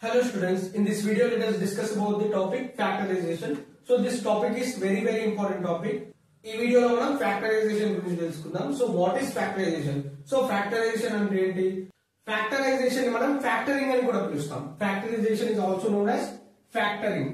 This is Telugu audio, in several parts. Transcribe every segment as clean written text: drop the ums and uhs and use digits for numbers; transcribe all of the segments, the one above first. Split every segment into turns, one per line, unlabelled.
Hello students, in this video let us discuss about the topic factorization. So this topic is very important topic. ఈ వీడియోలో మనం ఫ్యాక్టరైజేషన్ గురించి తెలుసుకుందాం. So what is factorization? So factorization అంటే ఏంటి? ఫ్యాక్టరైజేషన్ మనం ఫ్యాక్టరింగ్ అని కూడా పిలుస్తాం. Factorization is also known as factoring.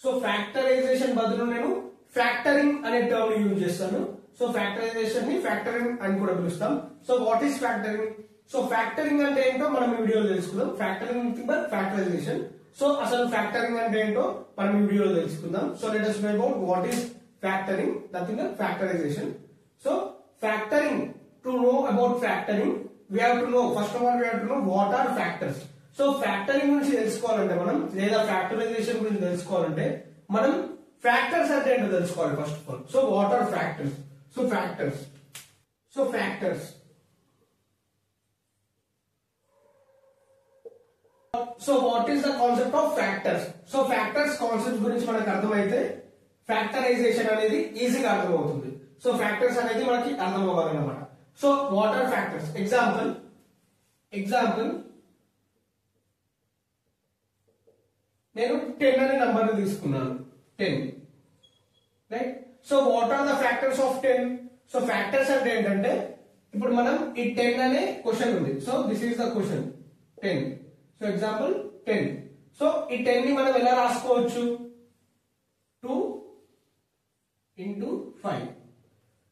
So factorization బదులు నేను ఫ్యాక్టరింగ్ అనే టర్మ్ యూజ్ చేస్తాను. సో ఫ్యాక్టరైజేషన్ ని ఫ్యాక్టరింగ్ అని కూడా పిలుస్తాం. So what is factoring? So factoring అంటే ఏంటో మనం ఈ వీడియోలో తెలుసుకుందాం. Factoring factorization. సో అసలు ఫ్యాక్టరింగ్ అంటే ఏంటో మనం ఈ వీడియోలో తెలుసుకుందాం. So let us know about what is factoring, nothing but factorization. So factoring, to know about factoring we have to know, first of all we have to know what are factors. So factoring గురించి తెలుసుకోవాలంటే మనం, లేదా ఫ్యాక్టరైజేషన్ గురించి తెలుసుకోవాలంటే మనం ఫ్యాక్టర్స్ అంటే ఏంటో తెలుసుకోవాలి first of all. So what are factors? So factors. So what is the concept of factors? So factors concept గురించి మనకు అర్థమైతే ఫ్యాక్టరైజేషన్ అనేది ఈజీగా అర్థమవుతుంది. సో ఫ్యాక్టర్స్ అనేది మనకి అర్థం అవ్వాలన్నమాట. So what are factors? Example నేను 10 అనే నంబర్ తీసుకున్నాను. 10, right? So what are the factors of 10? So factors అంటే ఏంటంటే ఇప్పుడు మనం ఈ 10 అనే క్వశ్చన్ ఉంది. So this is the question 10. So example 10. So ఈ 10 ని మనం ఎలా రాసుకోవచ్చు? 2 into 5.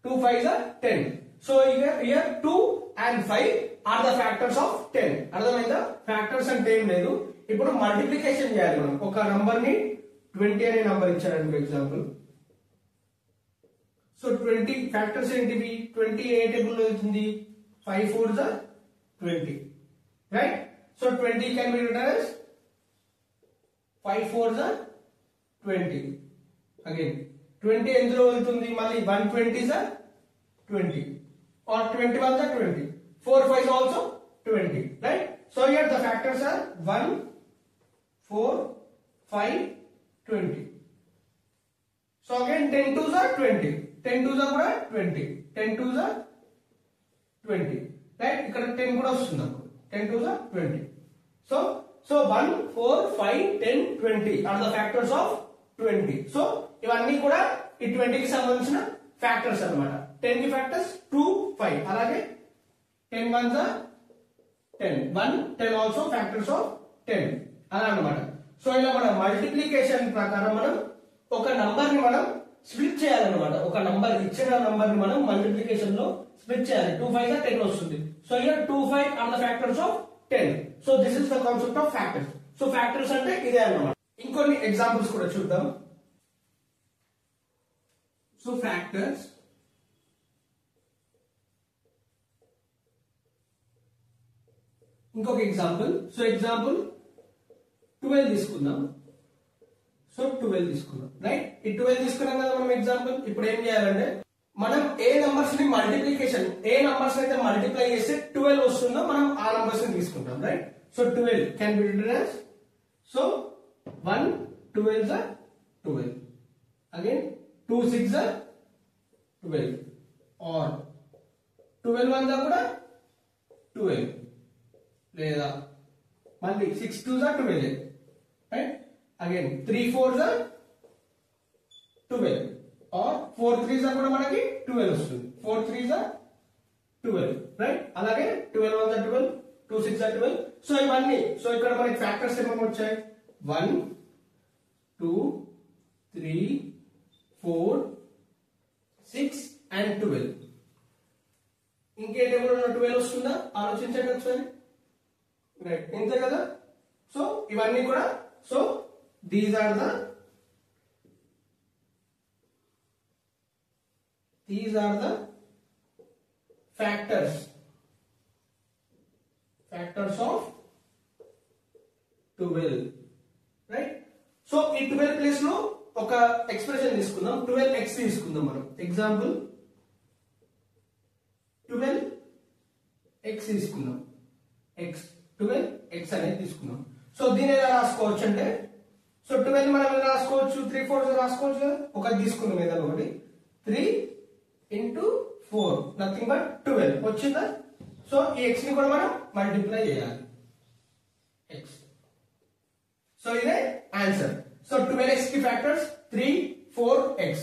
2 5s are 10. So here 2 and 5 are the factors of 10. అర్థమైందా? ఫ్యాక్టర్స్ అంటే ఏం లేదు. ఇప్పుడు మల్టిప్లికేషన్ చేయాలి మనం. ఒక నంబర్ ని 20 అనే నంబర్ ఇచ్చారు ఎగ్జాంపుల్. సో 20 ఫ్యాక్టర్స్ ఏంటివి? 20 ఏ టేబుల్ లో అవుతుంది? 5 4s are 20, right? So 20 can be written as 5 4s are 20. Again 20 ఎందులో వెళ్తుంది? మళ్ళీ 120s are 20 or 21s are 20. 4 5s also 20, right? So here the factors are 1 4 5 20. So again 10 2s are 20. 10 2s are కూడా 20. 10 2s are 20, right? ఇక్కడ 10 కూడా వస్తుంది. 10 2s are 20. So 1 4 5 10 20 are the factors of 20. So ఇవన్నీ కూడా ఈ 20 కి సంబంధించిన ఫ్యాక్టర్స్ అన్నమాట. 10 కి ఫ్యాక్టర్స్ 2 5, అలాగే 10 1s are 10. 1 10 also factors of 10 అలా అన్నమాట. సో ఇలా మనం మల్టిప్లికేషన్ ప్రకారం మనం ఒక నంబర్ ని మనం స్ప్లిట్ చేయాలన్నమాట. ఒక నంబర్ ఇచ్చిన నంబర్ ని మనం మల్టిప్లికేషన్ లో స్ప్లిట్ చేయాలి. 2 5 are 10 వస్తుంది. So here 2 5 are the factors of 10. So this is the concept of factors. So factors అంటే ఇదే అన్నమాట. ఇంకొన్ని ఎగ్జాంపుల్స్ కూడా చూద్దాం. సో ఫ్యాక్టర్స్, ఇంకొక ఎగ్జాంపుల్. సో ఎగ్జాంపుల్ 12 తీసుకుందాం. సో 12 తీసుకున్నాం, రైట్? ఈ 12 తీసుకున్నాం కదా మనం ఎగ్జాంపుల్. ఇప్పుడు ఏం చేయాలంటే మనం ఏ నంబర్స్ ని మల్టిప్లికేషన్, ఏ నంబర్స్ అయితే మల్టిప్లై చేస్తే 12 వస్తుందో మనం ఆ నంబర్స్ ని తీసుకుంటాం, right? So 12 can be written as, so 1 12s are 12, again 2 6s are 12, or 12 1s are కూడా 12, లేదా మళ్ళీ 6 2s are 12, right? Again 3 4s are 12, or 4 3s are కూడా మనకి 12 వస్తుంది. 4 3s are 12, రైట్? అలాగే 12 1s are 12, 2 6 are 12. సో ఇవన్నీ, సో ఇక్కడ మనకి ఫ్యాక్టర్స్ ఏమేమి వచ్చాయి? 1 2 3 4 6 and 12. ఇంకే టేబుల్ ఉన్న 12 వస్తుందా? ఆలోచించండి ఒకసారి, రైట్? ఇంతే కదా. సో ఇవన్నీ కూడా, so these are the factors of 12, right? So ఈ 12 ప్లేస్ లో ఒక ఎక్స్ప్రెషన్ తీసుకుందాం. 12x తీసుకుందాం మనం. ఎగ్జాంపుల్ 12x తీసుకుందాం. 12x అనేది తీసుకుందాం. సో దీన్ని ఎలా రాసుకోవచ్చు అంటే, సో 12 మనం ఎలా రాసుకోవచ్చు? 3 4 రాసుకోవచ్చు కదా. ఒకటి తీసుకుందాం, ఏదైనా ఒకటి. 3 into 4 నథింగ్ బట్ 12 వచ్చిందా. సో ఈ x ని కూడా మనం మల్టిప్లై చేయాలి x. సో ఇదే ఆన్సర్. సో 12x కి ఫ్యాక్టర్స్ 3 4x.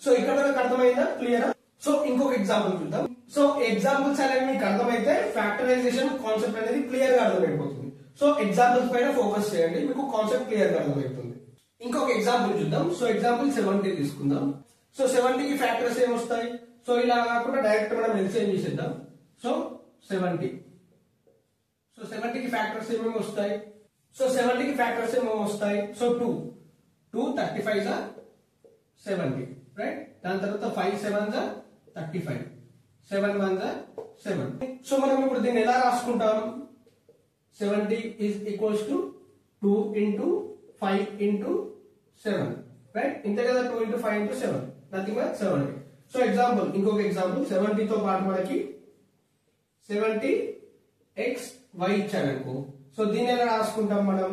సో ఇక్కడ మనకు అర్థమైందా, క్లియరా? సో ఇంకొక ఎగ్జాంపుల్ చూద్దాం. సో ఎగ్జాంపుల్స్ అనేవి మీకు అర్థమైతే ఫ్యాక్టరైజేషన్ కాన్సెప్ట్ అనేది క్లియర్ గా అర్థమైపోతుంది. సో ఎగ్జాంపుల్స్ పైన ఫోకస్ చేయండి, మీకు కాన్సెప్ట్ క్లియర్ గా అర్థమవుతుంది. ఇంకొక ఎగ్జాంపుల్ చూద్దాం. సో ఎగ్జాంపుల్ 70 తీసుకుందాం. సో 70 కి ఫ్యాక్టర్స్ ఏమొస్తాయి? సో ఇలా కాకుండా డైరెక్ట్ మనం ఎల్సిఎం చేసేద్దాం. సో 70. సో 70 కి ఫ్యాక్టర్స్ ఏమేమి వస్తాయి? సో 70 కి ఫ్యాక్టర్స్ ఏమేమి వస్తాయి? So 2 35 70, right. దాని తర్వాత 5 7 35, 7 1 7. సో మనం ఇప్పుడు దీన్ని ఎలా రాసుకుంటాం? 70 is equals to 2 into 5 into 7, right. ఇంతే కదా, 2 into 5 into 7 nothing but 70. So example, ఇంకొక ఎగ్జాంపుల్ 70 తో పాటు మనకి 70xy ఇచ్చాడనుకో. సో దీన్ని ఎలా రాసుకుంటాం మనం?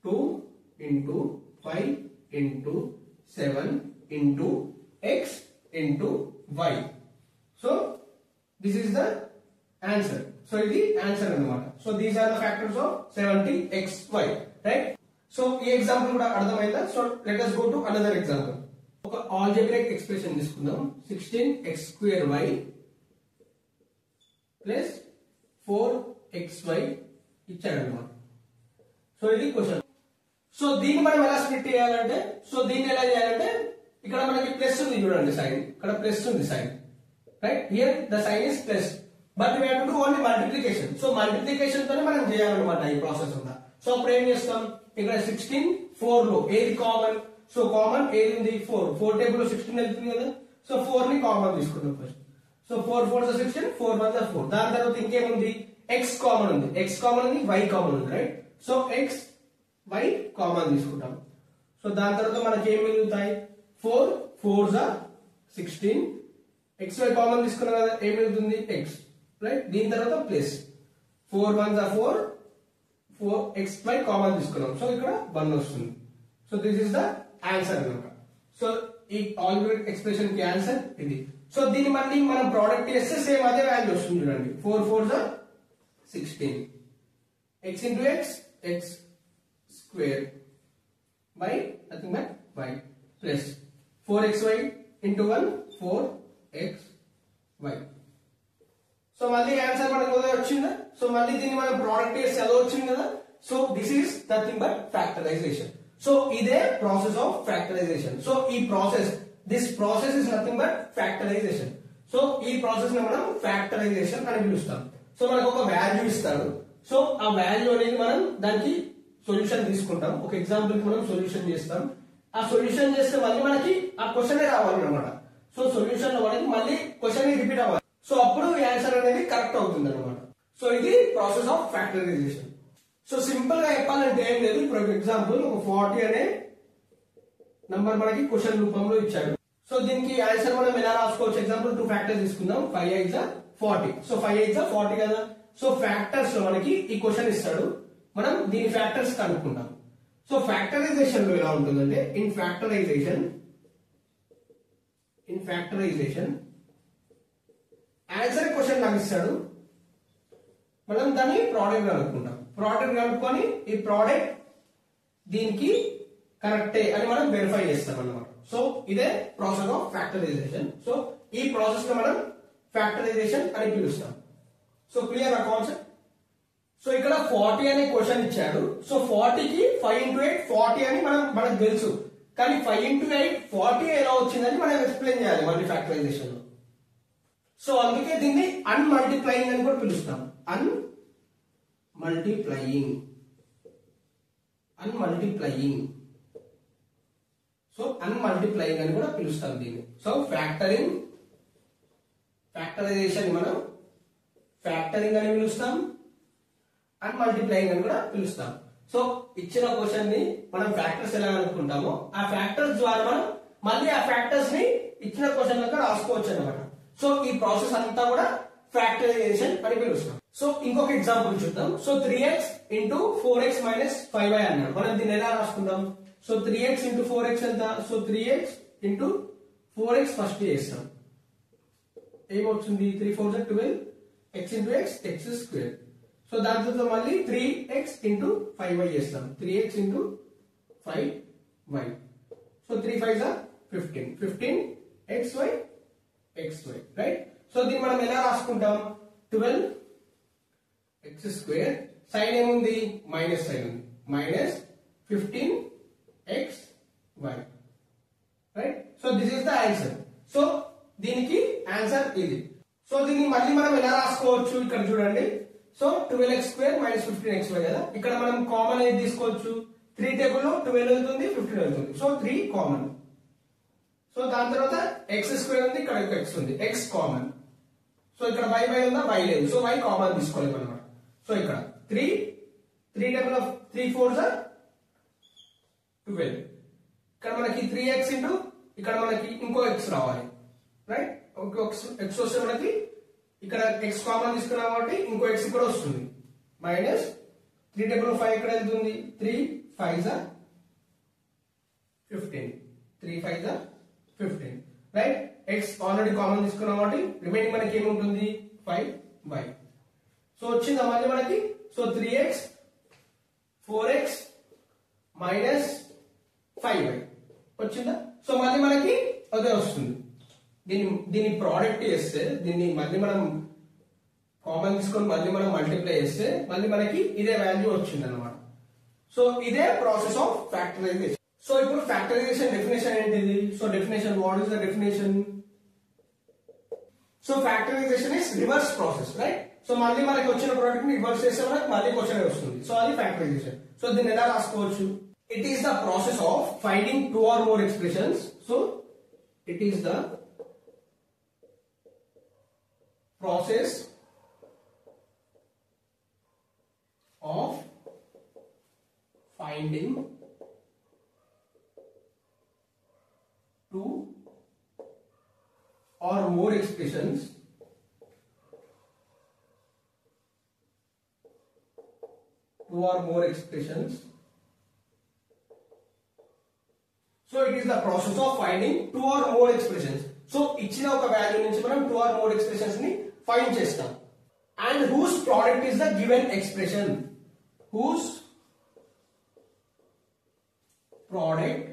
2 into 5 into 7 into x into y. So this is the answer. So ఇది ఆన్సర్ అన్నమాట. So these are the factors of 70xy, right. So ఈ ఎగ్జాంపుల్ కూడా అర్థమైందా? So let us go to another example. ఒక ఆల్జీబ్రాయిక్ ఎక్స్ప్రెషన్ తీసుకుందాం. 16x² ప్లస్ 4xy ఇచ్చాడన్నమాట. సో ఇది క్వశ్చన్. సో దీన్ని మనం ఎలా స్ప్లిట్ చేయాలంటే, సో దీన్ని ఎలా చేయాలంటే, ఇక్కడ మనకి ప్లస్ ఉంది చూడండి సైన్, ఇక్కడ ప్లస్ ఉంది sign, right. Here the sign is plus, but we have to do only multiplication. So multiplication తోనే మనం చేయాలన్నమాట ఈ ప్రాసెస్ ఉందా. సో అప్పుడు ఏం చేస్తాం? ఇక్కడ 16 4 లో ఏది కామన్? సో కామన్ ఏది ఉంది? 4. 4 టేబుల్ లో 16 వెళ్తుంది కదా. సో 4 ని కామన్ తీసుకుందాం ఫస్ట్. సో 4 4 16, 4 1 4. దాని తర్వాత ఇంకేముంది? x కామన్ ఉంది, x కామన్ ఉంది, y కామన్ ఉంది, right. So x y common తీసుకుంటాం. సో దాని తర్వాత మనకి ఏం మిగులుతాయి? 4 4 16, xy కామన్ తీసుకున్నాం కదా, ఏం మిగులుతుంది? x, right. దీని తర్వాత ప్లస్ 4 1 4 4xy కామన్ తీసుకున్నాం. సో ఇక్కడ 1 వస్తుంది. So this is the answer అన్నమాట. సో ఈ ఆల్జీబ్రాయిక్ ఎక్స్ప్రెషన్ కి ఆన్సర్ ఇది. సో దీన్ని మళ్ళీ మనం ప్రోడక్ట్ చేస్తే సేమ్ అదే వాల్యూ వస్తుంది చూడండి. 4 4 16, x into x x square by nothing but y plus 4xy into 1 4xy. So మళ్ళీ ఆన్సర్ మనకు వచ్చిందా? సో మళ్ళీ దీన్ని మనం ప్రోడక్ట్ చేస్తే ఎలా వచ్చింది కదా. So this is nothing but factorization. So ఇదే ప్రాసెస్ ఆఫ్ ఫ్యాక్టరైజేషన్. సో ఈ process, this process is nothing but factorization. So ఈ ప్రాసెస్ ని మనం ఫ్యాక్టరైజేషన్ అని పిలుస్తాం. సో మనకు ఒక వాల్యూ ఇస్తాడు. సో ఆ వాల్యూ అనేది మనం దానికి సొల్యూషన్ తీసుకుంటాం. ఒక ఎగ్జాంపుల్ కి మనం సొల్యూషన్ చేస్తాం. ఆ సొల్యూషన్ చేస్తే మళ్ళీ మనకి ఆ క్వశ్చన్ రావాలి అనమాట. సో సొల్యూషన్ లో మనకి మళ్ళీ క్వశ్చన్ రిపీట్ అవ్వాలి. సో అప్పుడు ఆన్సర్ అనేది కరెక్ట్ అవుతుంది అనమాట. సో ఇది process of factorization. So simple గా చెప్పాలంటే ఏం లేదు. ఇప్పుడు ఒక ఎగ్జాంపుల్, ఒక 40 అనే నంబర్ మనకి క్వశ్చన్ రూపంలో ఇచ్చాడు. సో దీనికి ఆన్సర్ మనం ఎలా రాసుకోవచ్చు? ఎగ్జాంపుల్ 2 ఫ్యాక్టర్స్ తీసుకుందాం. 5 8 40. సో 5 8 40 కదా. సో ఫ్యాక్టర్స్ లో మనకి ఈ క్వశ్చన్ ఇస్తాడు, మనం దీని ఫ్యాక్టర్స్ కనుక్కుంటాం. సో ఫ్యాక్టరైజేషన్ లో ఎలా ఉంటుందంటే, ఇన్ ఫ్యాక్టరైజేషన్ ఆన్సర్ క్వశ్చన్ నాకు ఇస్తాడు, మనం దాన్ని ప్రోడక్ట్ కనుక్కుంటాం. ప్రోడక్ట్ కనుక్కొని ఈ ప్రోడక్ట్ దీనికి కరెక్టే అని మనం వెరిఫై చేస్తాం అన్నమాట. సో ఇదే ప్రాసెస్ ఆఫ్ ఫ్యాక్టరైజేషన్. సో ఈ ప్రాసెస్ లో మనం ఫ్యాక్టరైజేషన్ అని పిలుస్తాం. సో క్లియర్ ఆ కాన్సెప్ట్. సో ఇక్కడ 40 అనే క్వశ్చన్ ఇచ్చాడు. సో 40 కి 5 into 8 40 అని మనకు తెలుసు. కానీ 5 into 8 40 ఎలా వచ్చిందని మనం ఎక్స్ప్లెయిన్ చేయాలి మళ్ళీ ఫ్యాక్టరైజేషన్ లో. సో అందుకే దీన్ని అన్మల్టిప్లయింగ్ అని కూడా పిలుస్తాం. అన్మల్టిప్లయింగ్. సో అన్మల్టిప్లయింగ్ అని కూడా పిలుస్తాం దీన్ని. సో ఫ్యాక్టరైజేషన్ మనం ఫ్యాక్టరింగ్ అని పిలుస్తాం, అన్మల్టిప్లయింగ్ అని కూడా పిలుస్తాం. సో ఇచ్చిన క్వశ్చన్ ని మనం ఫ్యాక్టర్స్ ఎలా అనుకుంటామో ఆ ఫ్యాక్టర్స్ ద్వారా మనం మళ్ళీ ఆ ఫ్యాక్టర్స్ ని ఇచ్చిన క్వశ్చన్ లెక్క రాసుకోవచ్చు అనమాట. సో ఈ ప్రాసెస్ అంతా కూడా ఫ్యాక్టరైజేషన్ అని పిలుస్తాం. సో ఇంకొక ఎగ్జాంపుల్ చూద్దాం. So 3x into 4x minus 5y అన్నాడు. మనం దీన్ని ఎలా రాసుకుందాం? సో 3x into 4x ఎంత? So 3x into 4x first చేస్తాం. ఏమొచ్చింది 3 4 12 x into x x square. So దాంతో మళ్ళీ 3x into 5y చేస్తాం 3x into 5y. So 3 5 15 xy xy right. So దీన్ని మనం ఎలా రాసుకుంటాం 12 x square సైన్ ఏముంది మైనస్ సైన్ ఉంది minus 15 xy right. So this is the answer. So దీనికి ఆన్సర్ ఇది. సో దీన్ని మళ్ళీ మనం ఎలా రాసుకోవచ్చు ఇక్కడ చూడండి. So 12x square minus 15xy కదా, ఇక్కడ మనం కామన్ ఏది తీసుకోవచ్చు 3 టేబుల్ లో 12 వెళ్తుంది 15 వెళ్తుంది. So 3 common. సో దాని తర్వాత x square ఉంది, ఇక్కడ x ఉంది, x కామన్. సో ఇక్కడ y ఉందా, y లేదు, సో y కామన్ తీసుకోలేము అన్నమాట. సో ఇక్కడ 3 టేబుల్ ఆఫ్ 3 4s are 12. ఇక్కడ మనకి 3x ఇంటూ ఇక్కడ మనకి ఇంకో x రావాలి రైట్. ఇంకో x వస్తే మనకి ఇక్కడ x కామన్ తీసుకున్నాం కాబట్టి ఇంకో x ఇక్కడ వస్తుంది మైనస్ 3 టేబుల్ 5 ఇక్కడ వెళ్తుంది 3 5s are 15 3 5s are 15 right. x already common తీసుకున్నాం కాబట్టి రిమైనింగ్ మనకి ఏముంటుంది 5y. సో వచ్చిందా మళ్ళీ మనకి. So 3x 4x minus 5y వచ్చిందా. సో మళ్ళీ మనకి అదే వస్తుంది. దీని ప్రోడక్ట్ చేస్తే దీన్ని మళ్ళీ మనం కామన్ తీసుకొని మళ్ళీ మనం మల్టిప్లై చేస్తే మళ్ళీ మనకి ఇదే వాల్యూ వచ్చింది అనమాట. సో ఇదే ప్రాసెస్ ఆఫ్ ఫ్యాక్టరైజేషన్. సో ఇప్పుడు ఫ్యాక్టరైజేషన్ డెఫినేషన్ ఏంటిది. So definition what is the definition. So factorization is reverse process right. So మళ్ళీ మనకి వచ్చిన ప్రోడక్ట్ ని రివర్స్ చేస్తే మనకి మళ్ళీ క్వశ్చన్ వస్తుంది. సో అది ఫ్యాక్టరైజేషన్. సో దీన్ని ఎలా రాసుకోవచ్చు. It is the process of finding 2 or more expressions. So it is the process of finding 2 or more expressions So it is the process of finding 2 or more expressions. So ఇచ్చిన ఒక వాల్యూ నుంచి మనం 2 or more expressions ని ఫైండ్ చేస్తాం. And whose product is the given expression. Whose product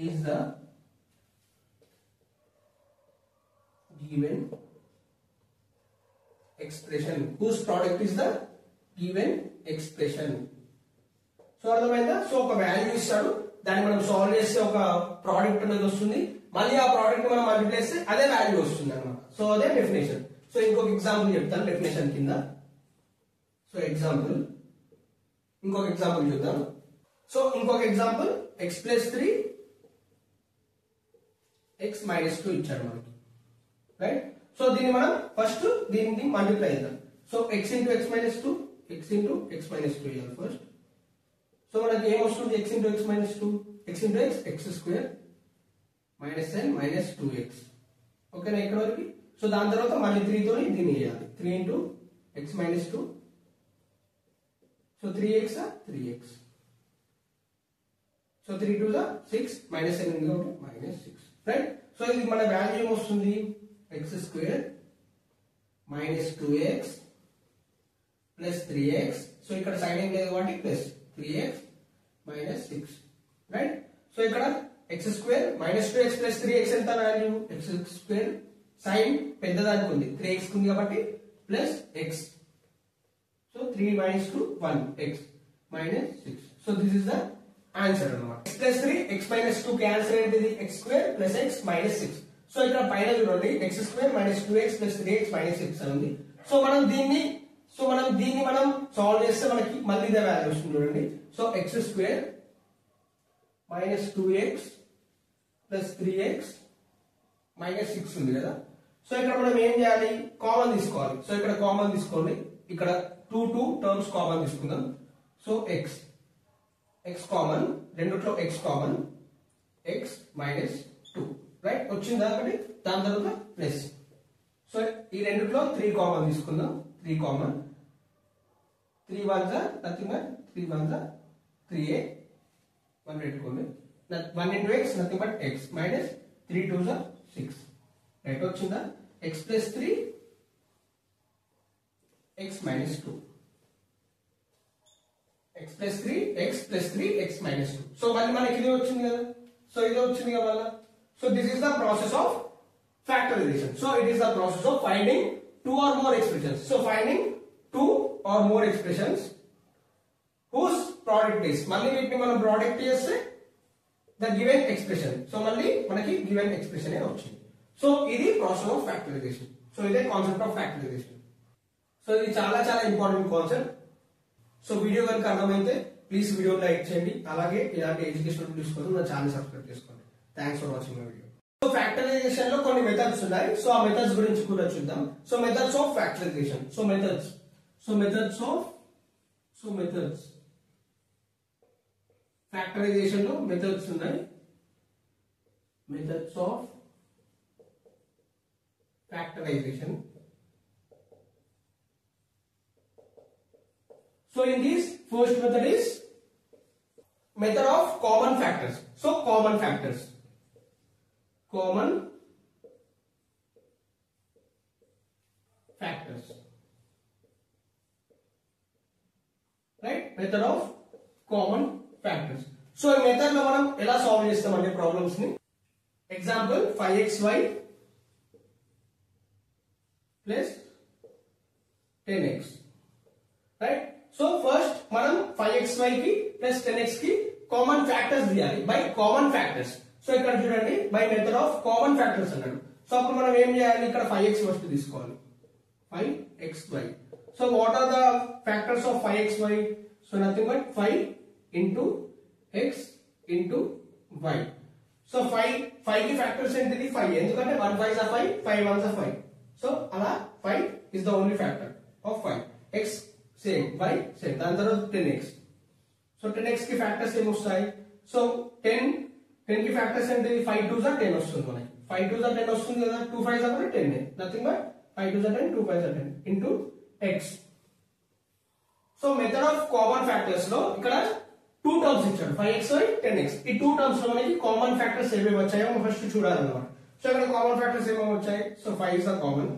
is the given expression. Whose product is the given expression. So అర్థమైందా. సో ఒక వాల్యూ ఇస్తాడు, దాన్ని మనం సాల్వ్ చేస్తే ఒక ప్రోడక్ట్ అనేది వస్తుంది, మళ్ళీ ఆ ప్రోడక్ట్ మనం మల్టిప్లై చేస్తే అదే వాల్యూ వస్తుంది అన్నమాట. సో అదే డెఫినేషన్. సో ఇంకొక ఎగ్జాంపుల్ చెప్తాను డెఫినేషన్ కింద. సో ఎగ్జాంపుల్ ఇంకొక ఎగ్జాంపుల్ చూద్దాం. సో ఇంకొక ఎగ్జాంపుల్ x + 3 x - 2 ఇచ్చాడు మనకి రైట్. సో దీన్ని మనం ఫస్ట్ దీన్ని మల్టిప్లై చేద్దాం. So x × x - 2 x × x - 2 ఇవ్వాలి ఫస్ట్. సో మనకి ఏం వస్తుంది x × x - 2 x × x x square minus n minus 2x. ఓకేనా ఇక్కడ వరకు. సో దాని తర్వాత మళ్ళీ 3 తోని దీన్ని చేయాలి 3 × x - 2. So 3x 3x. So 3 2 6 minus n ఉంది కాబట్టి -6 రైట్. సో ఇది మన వాల్యూ ఏమొస్తుంది x square minus 2x plus 3x. So ఇక్కడ సైన్ ఏం లేదు కాబట్టి plus 3x minus 6 right. So ఇక్కడ x square minus 2x plus 3x ఎంత వాల్యూ x square సైన్ పెద్దదానికి ఉంది 3x ఉంది కాబట్టి plus x. So 3 - 2 1 x minus 6. So this is the answer అన్నమాట. x + 3 x - 2 కి ఆన్సర్ ఏంటిది x square plus x minus 6. So ఇక్కడ పైన చూడండి x square minus 2x plus 3x minus 6 అని ఉంది. సో మనం దీన్ని మనం సాల్వ్ చేస్తే మనకి మళ్ళీ ఇదే వాల్యూ వస్తుంది చూడండి. So x square minus 2x plus 3x minus 6 ఉంది కదా. సో ఇక్కడ మనం ఏం చేయాలి కామన్ తీసుకోవాలి. సో ఇక్కడ కామన్ తీసుకోండి, ఇక్కడ 2 టర్మ్స్ కామన్ తీసుకుందాం. సో x కామన్, రెండిట్లో x common x minus 2 right వచ్చిందా ఒకటి. దాని తర్వాత ప్లస్. సో ఈ రెండిట్లో 3 కామన్ తీసుకుందాం 3 common 3 1s are nothing but 3 1s are 3a 1 పెట్టుకోండి 1 into x nothing but x minus 3 2s are 6 right వచ్చిందా x plus 3 x minus 2 x plus 3 x plus 3 x minus 2 so మళ్ళీ మనకి ఇది వచ్చింది కదా సో ఇది వచ్చింది కదా మళ్ళీ so this is the process of factorization so it is the process of finding two or more expressions so finding two or more expressions whose product is మళ్ళీ వీటిని మనం ప్రోడక్ట్ చేస్తే the given expression so మళ్ళీ మనకి given expression ఏ వచ్చింది సో ఇది ప్రాసెస్ ఆఫ్ ఫ్యాక్టరైజేషన్ సో ఇదే కాన్సెప్ట్ ఆఫ్ ఫ్యాక్టరైజేషన్ సో ఇది చాలా చాలా ఇంపార్టెంట్ కాన్సెప్ట్ సో వీడియో కనుక అర్థమైతే ప్లీజ్ వీడియో లైక్ చేయండి అలాగే ఇలాంటి ఎడ్యుకేషన్ వీడియోస్ కోసం నా ఛానల్ సబ్స్క్రైబ్ చేసుకోండి thanks for watching my video so factorization లో కొన్ని మెథడ్స్ ఉన్నాయి సో ఆ మెథడ్స్ గురించి కూడా చూద్దాం so methods of factorization so methods factorization లో మెథడ్స్ ఉన్నాయి methods of factorization so in this first method is method of common factors so common factors right method of common factors so ఈ మెథడ్ లో మనం ఎలా సాల్వ్ చేస్తామంటే ప్రాబ్లమ్స్ ని example 5xy plus 10x right so first మనం 5xy కి plus 10x కి కామన్ ఫ్యాక్టర్స్ తీయాలి బై కామన్ ఫ్యాక్టర్స్ సో ఇక్కడ చూడండి by method of common factors అన్నాడు సో అప్పుడు మనం ఏం చేయాలి ఇక్కడ 5x ఫస్ట్ తీసుకోవాలి 5xy so what are the factors of 5xy so nothing but 5 into x into y so 5 కి ఫ్యాక్టర్స్ ఏంటిది 5 ఎందుకంటే 1 5s are 5 5 1s are 5 so ala 5 is the only factor of 5 x same y same దాని తర్వాత 10x so 10x కి ఫ్యాక్టర్స్ ఏం వస్తాయి సో 10 కి ఫ్యాక్టర్స్ అంటే 5 2s are 10 వస్తుంది మనకి 5 2s are 10 వస్తుంది కదా 2 5s are 10 nothing but 5 2s are 10 2 5s are 10 into x so method of common factors లో ఇక్కడ 2 టర్మ్స్ ఇచ్చాడు 5xy 10x ఈ 2 టర్మ్స్ లో మనకి కామన్ ఫ్యాక్టర్స్ ఏమేమి వచ్చాయో ఫస్ట్ చూడాలన్నమాట సో ఇక్కడ కామన్ ఫ్యాక్టర్స్ ఏమేమి వచ్చాయి so 5 is common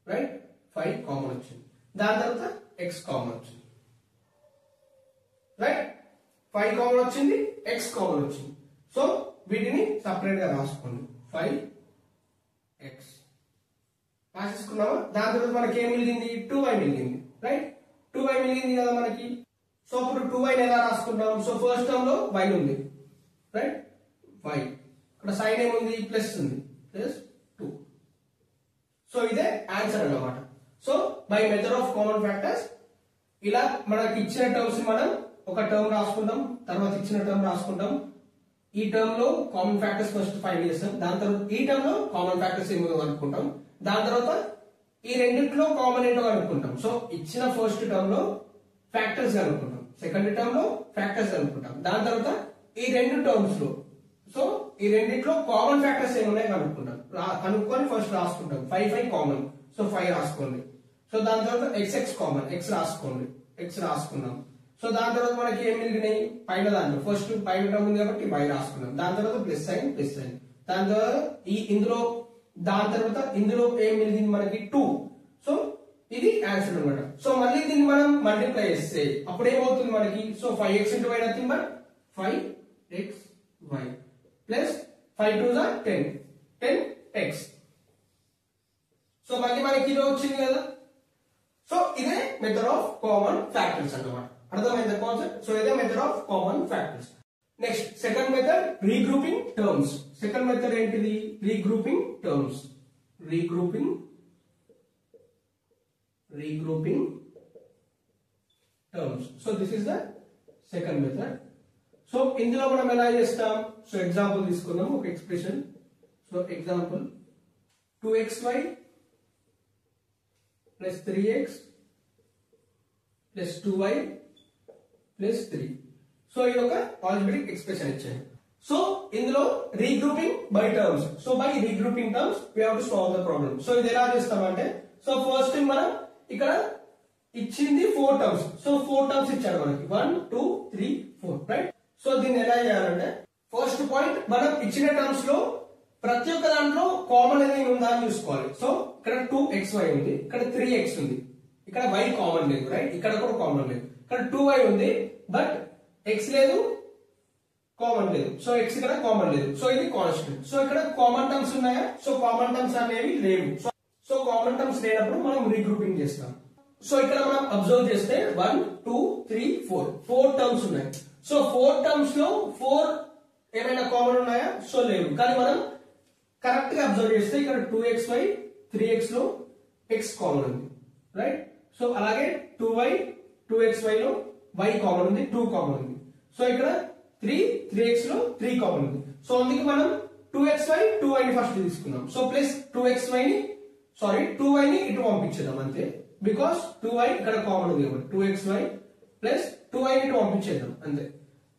right 5 common వచ్చింది దాని తర్వాత x కామన్ వచ్చింది రైట్ 5 కామన్ వచ్చింది x కామన్ వచ్చింది సో వీటిని సెపరేట్ గా రాసుకోండి 5x రాసేసుకున్నామా దాని తర్వాత మనకి ఏం మిగిలింది 2y మిగిలింది రైట్ 2y మిగిలింది కదా మనకి సో ఇప్పుడు 2y ఎలా రాసుకుంటాం సో ఫస్ట్ టర్మ్ లో y ఉంది రైట్ y ఇక్కడ సైన్ ఏముంది ప్లస్ ఉంది ప్లస్ 2 సో ఇదే ఆన్సర్ అన్నమాట so by method of common factors ఇలా మనకి ఇచ్చిన టర్మ్స్ మనం ఒక టర్మ్ రాసుకుంటాం తర్వాత ఇచ్చిన టర్మ్ రాసుకుంటాం ఈ టర్మ్ లో కామన్ ఫ్యాక్టర్స్ ఫస్ట్ ఫైండ్ చేస్తాం దాని తర్వాత ఈ టర్మ్ లో కామన్ ఫ్యాక్టర్స్ ఏమో కనుక్కుంటాం దాని తర్వాత ఈ రెండిట్లో కామన్ ఏంటో కనుక్కుంటాం సో ఇచ్చిన ఫస్ట్ టర్మ్ లో ఫ్యాక్టర్స్ కనుక్కుంటాం సెకండ్ టర్మ్ లో ఫ్యాక్టర్స్ కనుక్కుంటాం దాని తర్వాత ఈ రెండు టర్మ్స్ లో సో ఈ రెండిట్లో కామన్ ఫ్యాక్టర్స్ ఏమున్నాయి కనుక్కుంటాం కనుక్కొని ఫస్ట్ రాసుకుంటాం 5 కామన్ సో 5 రాసుకోండి సో దాని తర్వాత x కామన్ x రాసుకోండి x రాసుకున్నాం సో దాని తర్వాత మనకి ఏం మిగిలినాయి పైన దాంట్లో ఫస్ట్ పైన టర్మ్ ఉంది కాబట్టి y రాసుకున్నాం దాని తర్వాత ప్లస్ సైన్ దాని తర్వాత దాని తర్వాత ఇందులో ఏం మిగిలింది మనకి 2 సో ఇది ఆన్సర్ అన్నమాట సో మళ్ళీ దీన్ని మనం మల్టిప్లై చేస్తే అప్పుడు ఏమవుతుంది మనకి so 5x into y nothing but 5xy plus 5 2s are 10x so మళ్ళీ మనకి ఇది వచ్చింది కదా సో ఇదే మెథడ్ ఆఫ్ కామన్ ఫ్యాక్టర్స్ అన్నమాట అర్థమైందా కాన్సెప్ట్ సో ఇదే method of common factors next second method regrouping terms second method ఏంటిది regrouping terms regrouping terms so this is the second method so ఇందులో మనం ఎలా చేస్తాం సో ఎగ్జాంపుల్ తీసుకుందాం ఒక expression so example 2xy plus 3x plus 2y plus 3 so ఇది ఒక ఆల్జీబ్రిక్ ఎక్స్ప్రెషన్ ఇచ్చాను సో ఇందులో regrouping by terms so by regrouping terms we have to solve the problem so ఇది ఎలా చేస్తామంటే సో ఫస్ట్ థింగ్ మనం ఇక్కడ ఇచ్చింది 4 టర్మ్స్ సో 4 టర్మ్స్ ఇచ్చాడు మనకి 1 2 3 4 రైట్ సో దీన్ని ఎలా చేయాలంటే ఫస్ట్ పాయింట్ మనం ఇచ్చిన టర్మ్స్ లో ప్రతి ఒక్క దాంట్లో కామన్ అనేది ఉందా అని చూసుకోవాలి. సో ఇక్కడ 2xy ఉంది, ఇక్కడ 3x ఉంది, ఇక్కడ y కామన్ లేదు, రైట్? ఇక్కడ కూడా కామన్ లేదు. ఇక్కడ 2y ఉంది బట్ x లేదు, కామన్ లేదు. సో x ఇక్కడ కామన్ లేదు. సో ఇది కాన్స్టెంట్. సో ఇక్కడ కామన్ టర్మ్స్ ఉన్నాయా? సో కామన్ టర్మ్స్ అనేవి లేవు. సో కామన్ టర్మ్స్ లేనప్పుడు మనం రీగ్రూపింగ్ చేస్తాం. సో ఇక్కడ మనం అబ్జర్వ్ చేస్తే 1 2 3 4 టర్మ్స్ ఉన్నాయి. సో 4 టర్మ్స్ లో 4 ఏమైనా కామన్ ఉన్నాయా? సో లేవు. కానీ మనం కరెక్ట్ గా అబ్జర్వ్ చేస్తే ఇక్కడ 2xy 3x లో x కామన్ ఉంది, రైట్? సో అలాగే 2y 2xy లో y కామన్ ఉంది, 2 కామన్ ఉంది. సో ఇక్కడ 3x లో 3 కామన్ ఉంది. సో అందుకే మనం 2xy 2y ని ఫస్ట్ తీసుకున్నాం. సో ప్లస్ 2xy ని 2y ని ఇటు పంపించేద్దాం అంతే. బికాస్ 2y ఇక్కడ కామన్ ఉంది కాబట్టి 2xy ప్లస్ 2y ని ఇటు పంపించేద్దాం అంతే.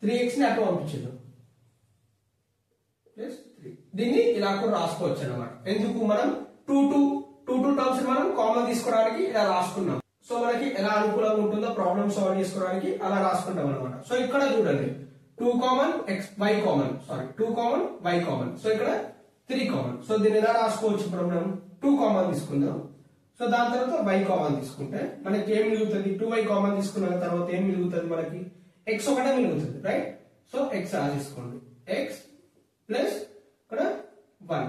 3x ని అటు పంపించేద్దాం ప్లస్ 3. దీన్ని ఇలా కూడా రాసుకోవచ్చు అన్నమాట. ఎందుకు మనం 2 టర్మ్స్ మనం కామన్ తీసుకోవడానికి ఇలా రాసుకున్నాం. సో మనకి ఎలా అనుకూలంగా ఉంటుందో ప్రాబ్లమ్ సాల్వ్ చేసుకోవడానికి అలా రాసుకుంటాం అనమాట. సో ఇక్కడ చూడండి 2 common y common 2 common y common. So ఇక్కడ 3 కామన్. సో దీన్ని ఎలా రాసుకోవచ్చు? ఇప్పుడు మనం 2 కామన్ తీసుకుందాం. సో దాని తర్వాత y కామన్ తీసుకుంటే మనకి ఏం మిగులుతుంది? 2y కామన్ తీసుకున్న తర్వాత ఏం మిగులుతుంది? మనకి x ఒకటే మిగులుతుంది, right? So x రాసేసుకోండి. x plus ఇక్కడ 1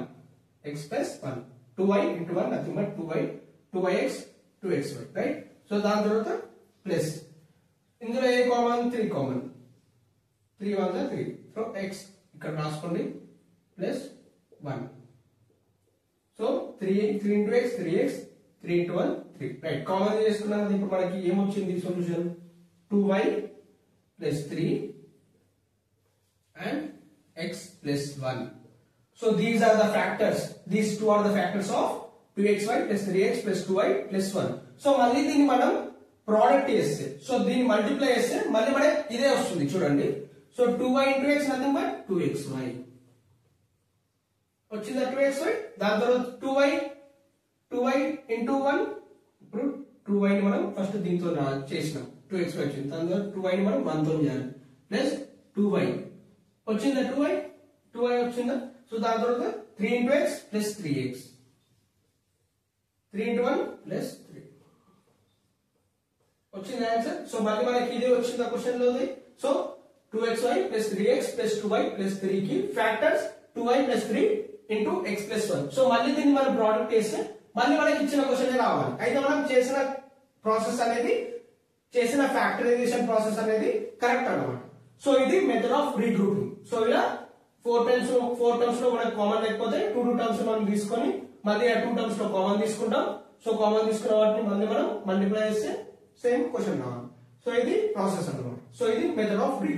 x plus 1 2y into 1 nothing but 2yx 2xy, right? So దాని తర్వాత ప్లస్ ఇందులో a common? 3 common. 3 1 3. So x ఇక్కడ రాసుకోండి plus 1. So 3 into x 3x 3 into 1 3, right? Common చేసుకున్నాం కదా. ఇప్పుడు మనకి ఏమొచ్చింది solution? 2y plus 3 and x plus 1. So these are the factors. These two are the factors of 2xy plus 3x plus 2y plus 1. So మళ్ళీ దీన్ని మనం ప్రోడక్ట్ చేస్తే, సో దీన్ని మల్టిప్లై చేస్తే మళ్ళీ మనకి ఇదే వస్తుంది చూడండి. So 2y into x nothing but 2xy వచ్చిందా? 2xy. దాని తర్వాత 2y into 1. ఇప్పుడు 2y ని మనం ఫస్ట్ దీంతో చేసినాం, 2xy వచ్చింది. దాని తర్వాత 2y ని మనం 1 తో చేయాలి ప్లస్ 2y వచ్చిందా? 2y వచ్చిందా? సో దాని తర్వాత 3 into x plus 3x 3 into 1 plus 3 వచ్చింది ఆన్సర్. సో మళ్ళీ మనకి ఇదే వచ్చింది క్వశ్చన్ లో. So 2xy plus 3x plus 2y plus 3 కి factors 2y plus 3 into x plus 1. So మళ్ళీ దీన్ని మనం ప్రోడక్ట్ చేస్తే మళ్ళీ మనకి ఇచ్చిన క్వశ్చన్ రావాలి. అయితే మనం చేసిన ప్రాసెస్ అనేది, చేసిన ఫ్యాక్టరైజేషన్ ప్రాసెస్ అనేది కరెక్ట్ అన్నమాట. సో ఇది మెథడ్ ఆఫ్ రీగ్రూపింగ్. సో ఇలా 4 టర్మ్స్ లో మనకు కామన్ లేకపోతే 2 టర్మ్స్ మనం తీసుకొని మళ్ళీ ఆ 2 టర్మ్స్ లో కామన్ తీసుకుంటాం. సో కామన్ తీసుకున్న వాటిని మళ్ళీ మనం మల్టిప్లై చేస్తే సేమ్ క్వశ్చన్ రావాలి. సో ఇది ప్రాసెస్ అన్నమాట. సో ఇది మెథడ్ ఆఫ్ రీగ్రూపింగ్.